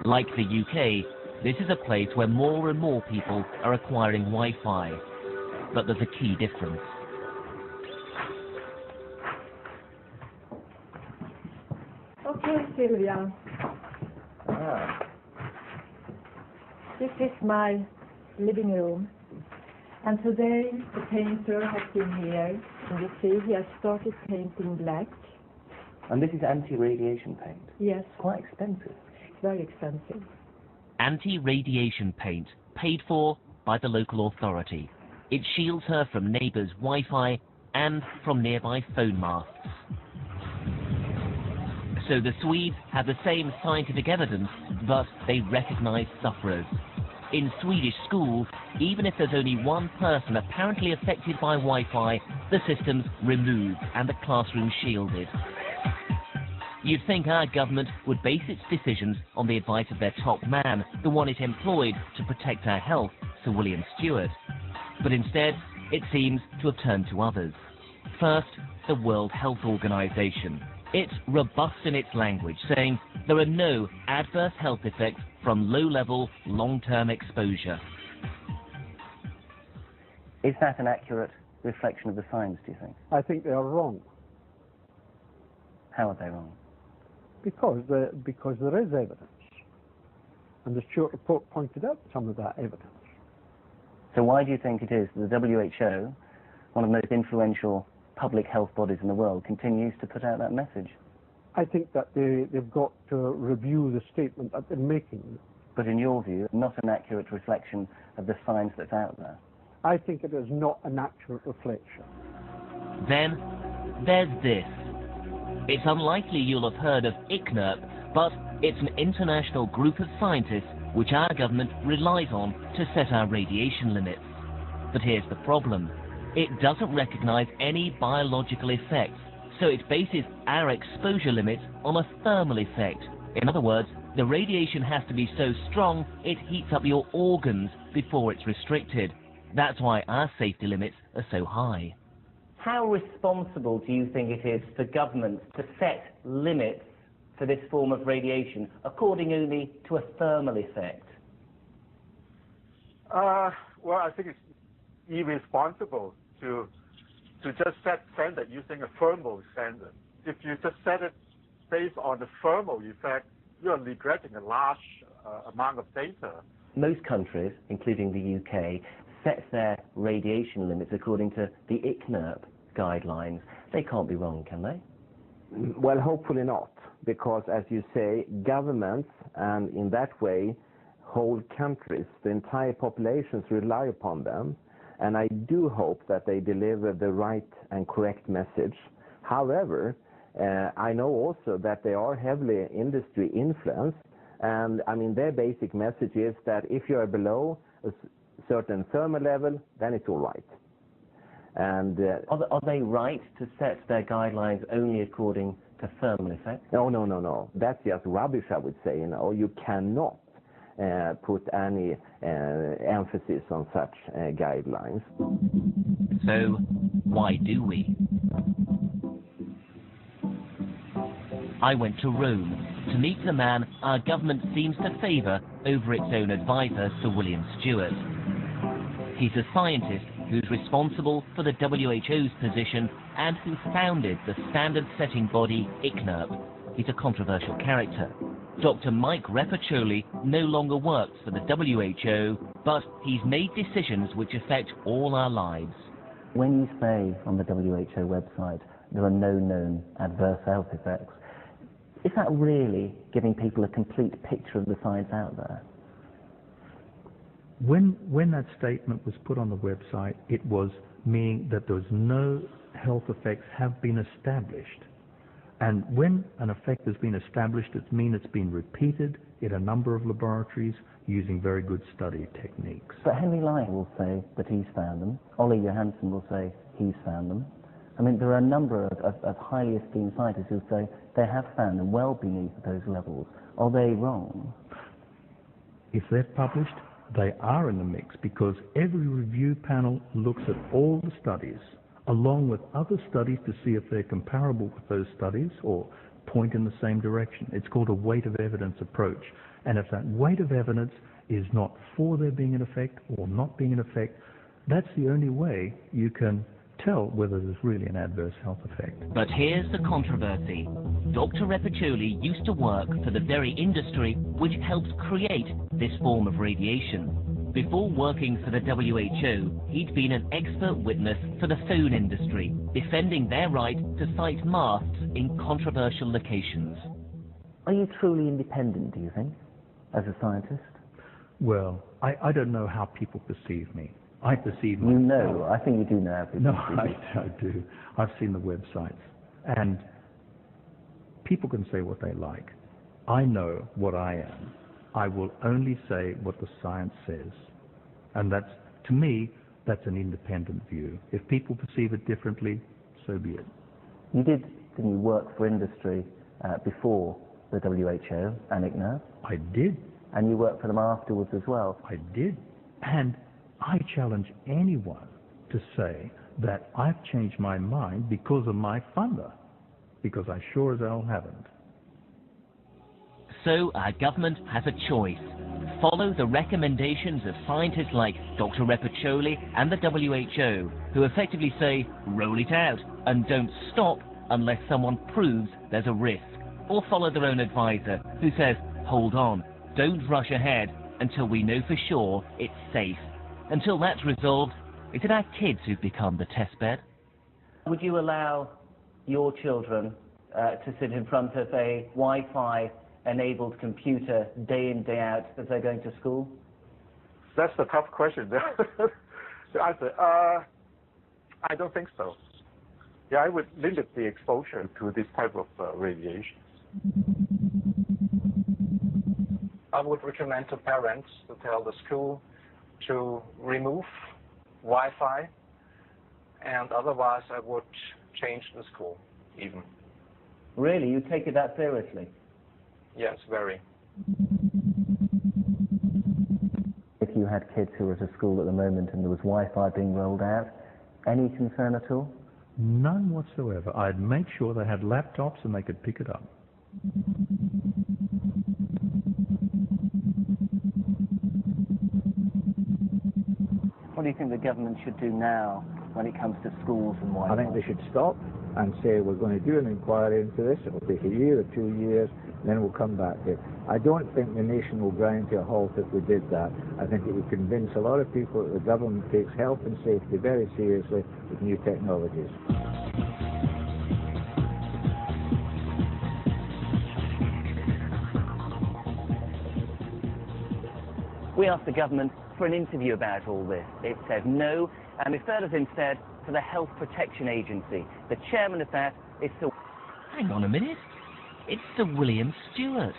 Like the UK, this is a place where more and more people are acquiring Wi-Fi. But there's a key difference. Okay, Sylvia. This is my living room. And today the painter has been here. And you see he has started painting black. And this is anti-radiation paint? Yes. Quite expensive. Very expensive. Anti-radiation paint, paid for by the local authority. It shields her from neighbours' Wi-Fi and from nearby phone masts. So the Swedes have the same scientific evidence, but they recognise sufferers. In Swedish schools, even if there's only one person apparently affected by Wi-Fi, the system's removed and the classroom shielded. You'd think our government would base its decisions on the advice of their top man, the one it employed to protect our health, Sir William Stewart. But instead, it seems to have turned to others. First, the World Health Organization. It's robust in its language, saying there are no adverse health effects from low-level, long-term exposure. Is that an accurate reflection of the science, do you think? I think they are wrong. How are they wrong? Because there is evidence. And the Stewart report pointed out some of that evidence. So why do you think it is that the WHO, one of the most influential public health bodies in the world, continues to put out that message? I think that they've got to review the statement that they're making. But in your view, not an accurate reflection of the science that's out there? I think it is not an accurate reflection. Then there's this. It's unlikely you'll have heard of ICNIRP, but it's an international group of scientists which our government relies on to set our radiation limits. But here's the problem. It doesn't recognize any biological effects, so it bases our exposure limits on a thermal effect. In other words, the radiation has to be so strong it heats up your organs before it's restricted. That's why our safety limits are so high. How responsible do you think it is for governments to set limits for this form of radiation according only to a thermal effect? Well, I think it's irresponsible to just set standard using a thermal standard. If you just set it based on the thermal effect, you're neglecting a large amount of data. Most countries, including the UK, set their radiation limits according to the ICNIRP guidelines. They can't be wrong, can they? Well, hopefully not, because as you say, governments, and in that way, whole countries, the entire populations rely upon them, and I do hope that they deliver the right and correct message. However, I know also that they are heavily industry influenced, and I mean their basic message is that if you are below a certain thermal level, then it's all right. And are they right to set their guidelines only according to thermal effects? No. That's just rubbish, I would say. You know, you cannot put any emphasis on such guidelines. So, why do we? I went to Rome to meet the man our government seems to favour over its own advisor, Sir William Stewart. He's a scientist who's responsible for the WHO's position and who founded the standard-setting body ICNIRP. He's a controversial character. Dr. Mike Repacholi no longer works for the WHO, but he's made decisions which affect all our lives. When you say on the WHO website there are no known adverse health effects, is that really giving people a complete picture of the science out there? When that statement was put on the website, it was meaning that there was no health effects have been established. And when an effect has been established, it means it's been repeated in a number of laboratories using very good study techniques. But Henry Lyon will say that he's found them. Ollie Johansson will say he's found them. I mean, there are a number of highly esteemed scientists who say they have found them well beneath those levels. Are they wrong? If they're published, they are in the mix, because every review panel looks at all the studies along with other studies to see if they're comparable with those studies or point in the same direction. It's called a weight of evidence approach. And if that weight of evidence is not for there being an effect or not being an effect, that's the only way you can tell whether there's really an adverse health effect. But here's the controversy. Dr. Repacholi used to work for the very industry which helps create this form of radiation. Before working for the WHO, he'd been an expert witness for the phone industry, defending their right to site masts in controversial locations. Are you truly independent, do you think, as a scientist? Well, I don't know how people perceive me. I perceive myself. You know, I think you do know how people perceive you. I do. I've seen the websites. And people can say what they like. I know what I am. I will only say what the science says. And that's, to me, that's an independent view. If people perceive it differently, so be it. You didn't you, work for industry before the WHO and ICNIRP? I did. And you worked for them afterwards as well? I did. And I challenge anyone to say that I've changed my mind because of my funder, because I sure as hell haven't. So our government has a choice. Follow the recommendations of scientists like Dr. Repacholi and the WHO, who effectively say, roll it out, and don't stop unless someone proves there's a risk. Or follow their own advisor, who says, hold on, don't rush ahead until we know for sure it's safe. Until that's resolved, is it our kids who've become the test bed? Would you allow your children to sit in front of a Wi-Fi enabled computer day in, day out as they're going to school? That's a tough question to answer. I don't think so. Yeah, I would limit the exposure to this type of radiation. I would recommend to parents to tell the school to remove Wi-Fi, and otherwise I would change the school even. Really? You take it that seriously? Yes, very. If you had kids who were at a school at the moment and there was Wi-Fi being rolled out, any concern at all? None whatsoever. I'd make sure they had laptops and they could pick it up. What do you think the government should do now when it comes to schools and Wi-Fi? I think they should stop and say we're going to do an inquiry into this. It will take a year or 2 years, and then we'll come back here. I don't think the nation will grind to a halt if we did that. I think it would convince a lot of people that the government takes health and safety very seriously with new technologies. We asked the government for an interview about all this. It said no, and referred us instead to the Health Protection Agency. The chairman of that is Sir... Hang on a minute. It's Sir William Stewart.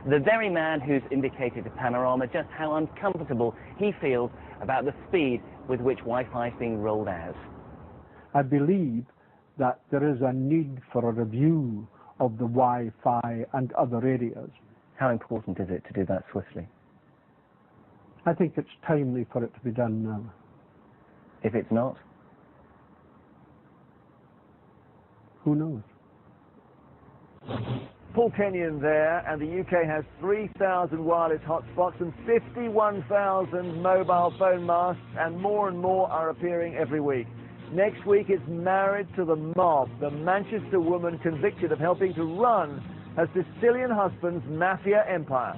The very man who's indicated to Panorama just how uncomfortable he feels about the speed with which Wi-Fi is being rolled out. I believe that there is a need for a review of the Wi-Fi and other areas. How important is it to do that swiftly? I think it's timely for it to be done now. If it's not? Who knows? Paul Kenyon there, and the UK has 3,000 wireless hotspots and 51,000 mobile phone masts, and more are appearing every week. Next week it's Married to the Mob, the Manchester woman convicted of helping to run her Sicilian husband's mafia empire.